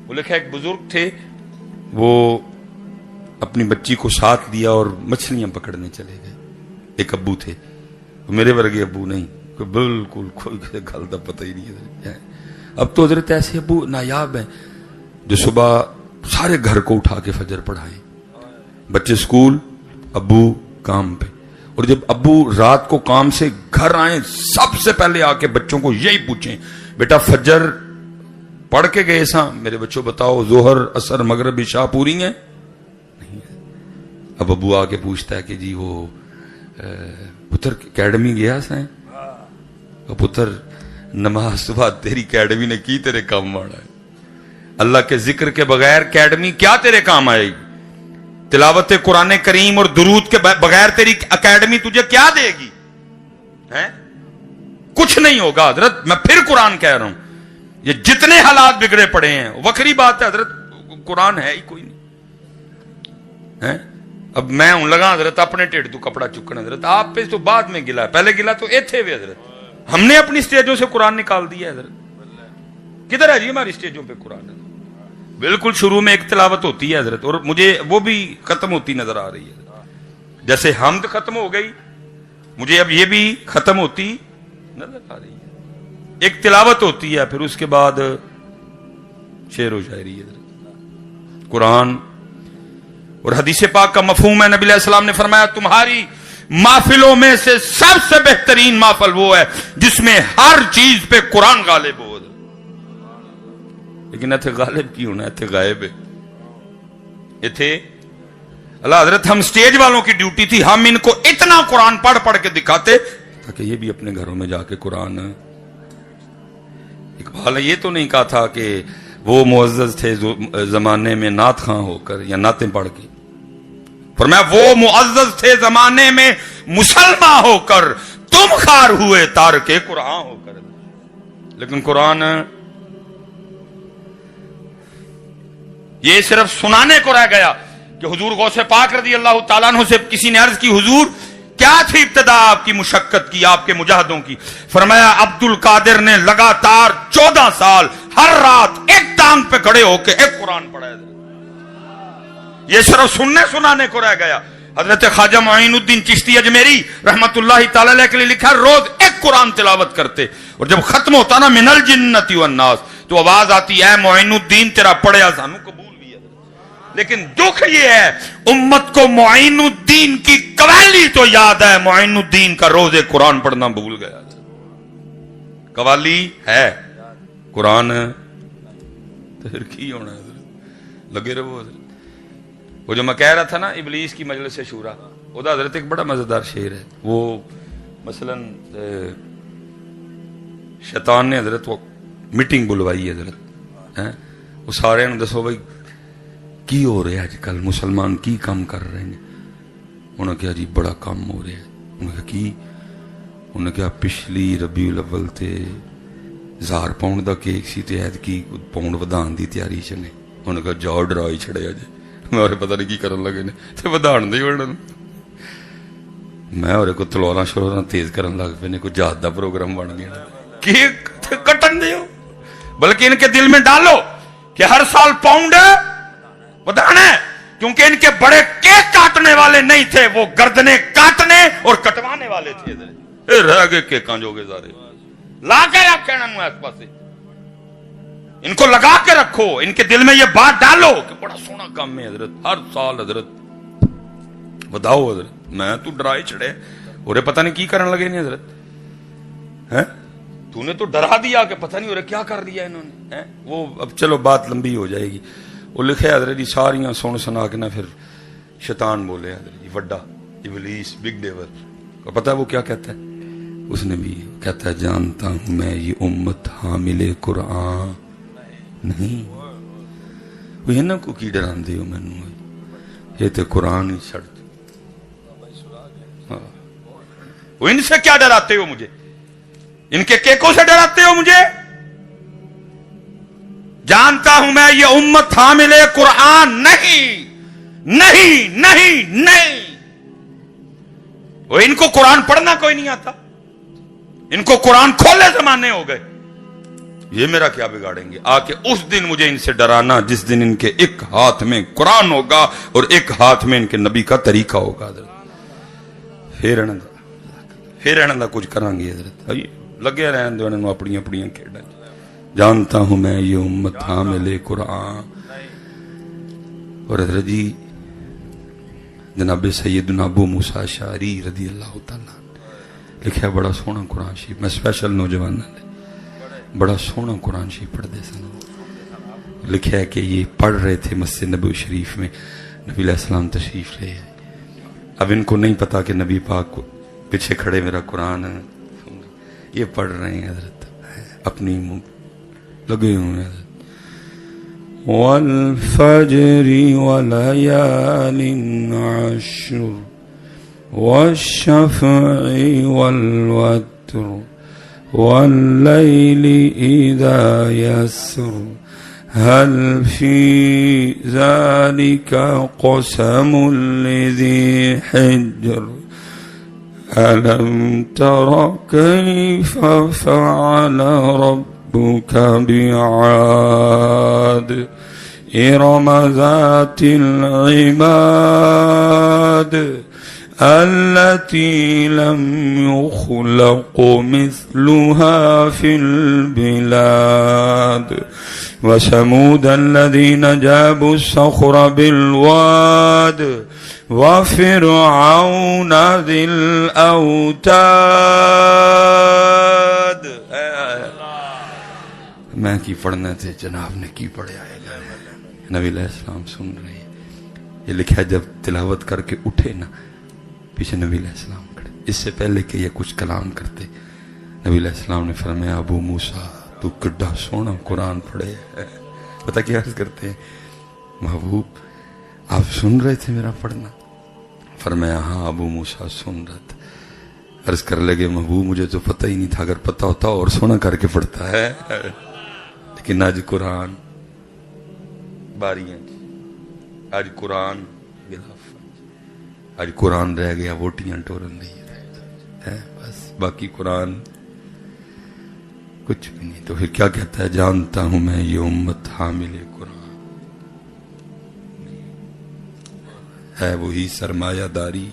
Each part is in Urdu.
وہ لکھا ایک بزرگ تھے، وہ اپنی بچی کو ساتھ دیا اور مچھلیاں پکڑنے چلے گئے. ایک ابو تھے، میرے ورگے ابو نہیں، بالکل کوئی گل کا پتہ ہی نہیں ہے. اب تو حضرت ایسے ابو نایاب ہیں جو صبح سارے گھر کو اٹھا کے فجر پڑھائیں، بچے سکول، ابو کام پہ. اور جب ابو رات کو کام سے گھر آئیں سب سے پہلے آ کے بچوں کو یہی پوچھیں، بیٹا فجر پڑھ کے گئے سا؟ میرے بچوں بتاؤ ظہر عصر مغرب عشاء پوری ہیں؟ نہیں. اب ابو آ کے پوچھتا ہے کہ جی وہ پتر اکیڈمی گیا سا؟ پتر نماز صبح تیری اکیڈمی نے کی تیرے کام آنا ہے. اللہ کے ذکر کے بغیر اکیڈمی کیا تیرے کام آئے گی؟ تلاوت قرآن کریم اور درود کے بغیر تیری اکیڈمی تجھے کیا دے گی؟ کچھ نہیں ہوگا حضرت. میں پھر قرآن کہہ رہا ہوں، یہ جتنے حالات بگڑے پڑے ہیں وکری بات ہے حضرت، قرآن ہے ہی کوئی نہیں. اب میں ہوں لگا حضرت اپنے ٹھڈ تو کپڑا چکن حضرت، آپ پہ تو بعد میں گلا، پہلے گلا تو ایتھے ہوئے حضرت. ہم نے اپنی سٹیجوں سے قرآن نکال دیا حضرت. کدھر ہے جی ہماری سٹیجوں پہ قرآن؟ بالکل شروع میں ایک تلاوت ہوتی ہے حضرت، اور مجھے وہ بھی ختم ہوتی نظر آ رہی ہے. جیسے حمد ختم ہو گئی، مجھے اب یہ بھی ختم ہوتی نظر آ رہی ہے. ایک تلاوت ہوتی ہے، پھر اس کے بعد شعر و شاعری حضرت. قرآن اور حدیث پاک کا مفہوم ہے، نبی علیہ السلام نے فرمایا تمہاری محفلوں میں سے سب سے بہترین محفل وہ ہے جس میں ہر چیز پہ قرآن غالب ہو. لیکن ایتھے غالب کی ہونا، ایتھے غائب ہے. ایتھے اللہ حضرت ہم سٹیج والوں کی ڈیوٹی تھی، ہم ان کو اتنا قرآن پڑھ پڑھ کے دکھاتے تاکہ یہ بھی اپنے گھروں میں جا کے قرآن. اقبال نے یہ تو نہیں کہا تھا کہ وہ معزز تھے زمانے میں نعت خواں ہو کر یا نعتیں پڑھ کے، فرمایا وہ معزز تھے زمانے میں مسلمان ہو کر، تم خار ہوئے تارک قرآن ہو کر. لیکن قرآن یہ صرف سنانے کو رہ گیا کہ حضور غوث پاک رضی اللہ تعالیٰ عنہ سے کسی نے عرض کی حضور کیا تھی ابتدا آپ کی مشقت کی، آپ کے مجاہدوں کی؟ فرمایا عبد القادر نے لگاتار 14 سال ہر رات ایک ٹانگ پہ کھڑے ہو کے ایک قرآن پڑھا. یہ صرف سننے سنانے کو رہ گیا. حضرت خواجہ معین الدین چشتی اجمیری رحمت اللہ تعالی علیہ کے لیے لکھا روز ایک قرآن تلاوت کرتے، اور جب ختم ہوتا نا من الجنت والناس تو آواز آتی ہے معین الدین تیرا پڑھیا سانو قبول. لیکن دکھ یہ ہے امت کو معین الدین کی قوالی تو یاد ہے، معین الدین کا روز قرآن پڑھنا بھول گیا. قوالی ہے، قرآن تو پھر کی ہونا ہے؟ لگے رہو. وہ جو میں کہہ رہا تھا نا ابلیس کی مجلس شورا، وہ حضرت ایک بڑا مزیدار شعر ہے. وہ مثلا شیطان نے حضرت وہ میٹنگ بلوائی حضرت، وہ سارے نے دسو بھائی کی ہو رہا ہے آج کل، مسلمان کی کام کر رہے ہیں؟ انہوں نے کہا جی بڑا کام ہو رہا ہے. انہوں نے کہا کی؟ انہوں نے کہا پچھلی ربیع الاول تے 1000 پاؤنڈ دا کیک سی تے ایت کی پاؤنڈ ودان دی تیاری چ نے. انہوں نے کہا جاؤ ڈرا ہی چھڑیا جی. میں اور پتہ نہیں کی کرن لگے نے تے ودان دے ہونا. میں اور کو تلواراں شروع تیز کرن لگ پے نے، کوئی جہاد دا پروگرام بن گیا. کیک کٹن دیو، بلکہ ان کے دل میں ڈالو کہ ہر سال پاؤنڈ ودانا ہے، کیونکہ ان کے بڑے کیک کاٹنے والے نہیں تھے، وہ گردنے کاٹنے اور کٹوانے والے تھے. رہ گئے کیکاں جو گے سارے لا کے رکھے اس پاسے. ان کو لگا کے رکھو، ان کے دل میں یہ بات ڈالو کہ بڑا سونا کام ہے حضرت، ہر سال حضرت بتاؤ حضرت. میں تو ڈرائے چڑھے اور پتہ نہیں کی کرن لگے نہیں حضرت. تو نے تو ڈرا دیا کہ پتہ نہیں ہو رہا کیا کر لیا انہوں نے. وہ اب چلو بات لمبی ہو جائے گی. وہ لکھے حضرت جی ساریاں سن سنا کے نا پھر شیطان بولے حضرت جی وڈا ابلیس بگ ڈیول. پتہ ہے وہ کیا کہتا ہے؟ اس نے بھی کہتا ہے جانتا ہوں میں یہ امت حامل قرآن نہیں. وہ یہ نا کو کی ڈران دے ہو مینوں، یہ تے قرآن ہی چھڑ. وہ ان سے کیا ڈراتے ہو مجھے؟ ان کے کیکوں سے ڈراتے ہو مجھے؟ جانتا ہوں میں یہ امت حامل قرآن نہیں نہیں نہیں نہیں. وہ ان کو قرآن پڑھنا کوئی نہیں آتا، ان کو قرآن کھولے زمانے ہو گئے. یہ میرا کیا بگاڑیں گے؟ آ کے اس دن مجھے ان سے ڈرانا جس دن ان کے ایک ہاتھ میں قرآن ہوگا اور ایک ہاتھ میں ان کے نبی کا طریقہ ہوگا. پھر انہوں کچھ کریں گے حضرت. لگے رہن دو انہوں اپنی اپنی کھیڈاں. جانتا ہوں میں یہ امت حامل قرآن. اور حضرت جی جناب سیدنا ابو موسیٰ اشعری رضی اللہ تعالیٰ لکھا بڑا سونا قرآن شریف. میں اسپیشل نوجوان بڑا سونا قرآن شریف پڑھتے سن. لکھا ہے کہ یہ پڑھ رہے تھے مسجد نبوی شریف میں, نبی علیہ السلام تشریف لے آئے. اب ان کو نہیں پتا کہ نبی پاک کو پیچھے کھڑے میرا قرآن یہ پڑھ رہے ہیں حضرت, اپنی منہ لگے ہوئے ہیں. والفجر وليال عشر والشفع والوتر والليل إذا يسر هل في ذلك قسم لذي حجر ألم تر كيف فعل ربك بعاد إرم ذات العماد التي لم يخلق مثلها في البلاد وثمود الذين جابوا الصخر بالواد وفرعون ذي الأوتاد. میں کی پڑھنا تھے, جناب نے کی پڑھا ہے. نبی علیہ السلام سن رہے ہیں. یہ لکھا جب تلاوت کر کے اٹھے نا, پیچھے نبی علیہ السلام کھڑے. اس سے پہلے کہ یہ کچھ کلام کرتے, نبی علیہ السلام نے فرمایا ابو موسیٰ تو کڈا سونا قرآن پڑھے. پتہ کیا عرض کرتے ہیں, محبوب آپ سن رہے تھے میرا پڑھنا؟ فرمایا ہاں ابو موسیٰ سن رہا تھا. عرض کر لگے محبوب مجھے تو پتہ ہی نہیں تھا, اگر پتہ ہوتا اور سونا کر کے پڑھتا ہے. لیکن آج قرآن باریاں, آج قرآن آج قرآن رہ گیا ووٹیاں ٹورن نہیں ہے بس, باقی قرآن کچھ بھی نہیں. تو پھر کیا کہتا ہے, جانتا ہوں میں یہ امت حامل قرآن ہے وہی سرمایہ داری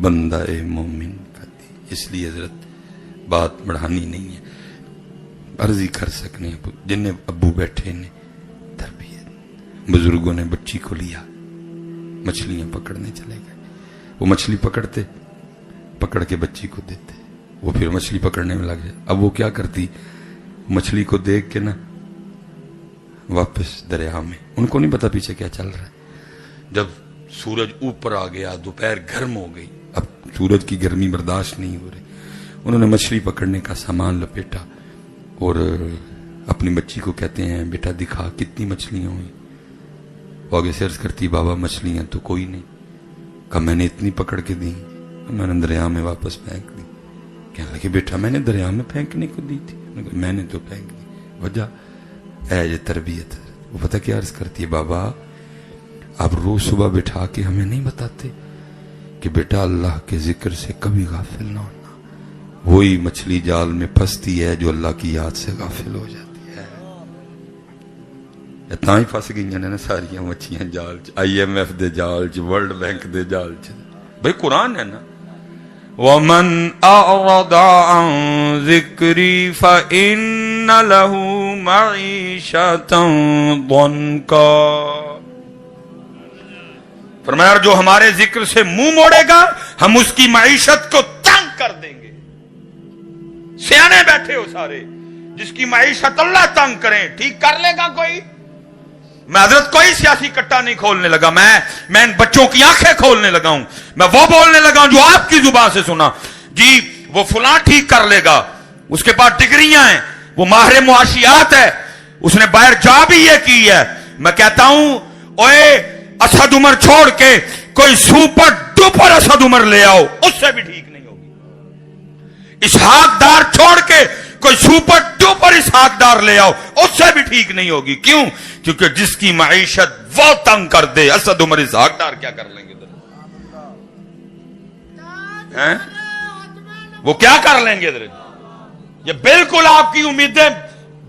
بندہ مومن کا دی. اس لیے حضرت بات بڑھانی نہیں ہے, عرضی کر سکنے. جن ابو بیٹھے نے تربیت, بزرگوں نے بچی کو لیا, مچھلیاں پکڑنے چلے گئے. وہ مچھلی پکڑتے, پکڑ کے بچی کو دیتے, وہ پھر مچھلی پکڑنے میں لگ جائے. اب وہ کیا کرتی, مچھلی کو دیکھ کے نا واپس دریا میں, ان کو نہیں پتا پیچھے کیا چل رہا ہے. جب سورج اوپر آ گیا, دوپہر گرم ہو گئی, اب سورج کی گرمی برداشت نہیں ہو رہی, انہوں نے مچھلی پکڑنے کا سامان لپیٹا اور اپنی بچی کو کہتے ہیں بیٹا دکھا کتنی مچھلیاں ہوئی. وہ آگے سے عرض کرتی بابا مچھلیاں تو کوئی نہیں. کہا میں نے اتنی پکڑ کے دی, میں نے دریا میں واپس پھینک دی. کہنے لگے بیٹا میں نے دریا میں پھینکنے کو دی تھی. میں نے تو پھینک دی. وجہ ہے یہ تربیت. وہ پتہ کیا عرض کرتی ہے, بابا آپ روز صبح بٹھا کے ہمیں نہیں بتاتے کہ بیٹا اللہ کے ذکر سے کبھی غافل نہ ہونا. وہی مچھلی جال میں پھنستی ہے جو اللہ کی یاد سے غافل ہو جاتی ہے. اتنا ہی پھنس گئی نا ساریاں مچھلیاں جال چ, آئی ایم ایف دے جال چ, ورلڈ بینک دے جال چ. بھئی قرآن ہے نا, وَمَنْ أَعْرَضَ عَنْ ذِكْرِي فَإِنَّ لَهُ مَعِيشَةً ضَنْكًا. فرمایا جو ہمارے ذکر سے منہ موڑے گا ہم اس کی معیشت کو تنگ کر دیں گے. سیانے بیٹھے ہو سارے, جس کی معیشت اللہ تنگ کریں ٹھیک کر لے گا کوئی؟ میں حضرت کوئی سیاسی کٹا نہیں کھولنے لگا, میں ان بچوں کی آنکھیں کھولنے لگا ہوں. میں وہ بولنے لگا ہوں جو آپ کی زبان سے سنا. جی وہ فلاں ٹھیک کر لے گا, اس کے پاس ڈگریاں ہیں, وہ ماہر معاشیات ہے, اس نے باہر جا بھی یہ کی ہے. میں کہتا ہوں اوے اسد عمر چھوڑ کے کوئی سپر ڈوپر اسد عمر لے آؤ, اس سے بھی ٹھیک نہیں ہوگی. اسحاق ڈار چھوڑ کے کوئی سپر ڈوپر اسحاق ڈار لے آؤ, اس سے بھی ٹھیک نہیں ہوگی. کیوں؟ کیونکہ جس کی معیشت وہ تنگ کر دے, اسد عمر اسحاق ڈار کیا کر لیں گے؟ وہ کیا کر لیں گے؟ یہ بالکل آپ کی امیدیں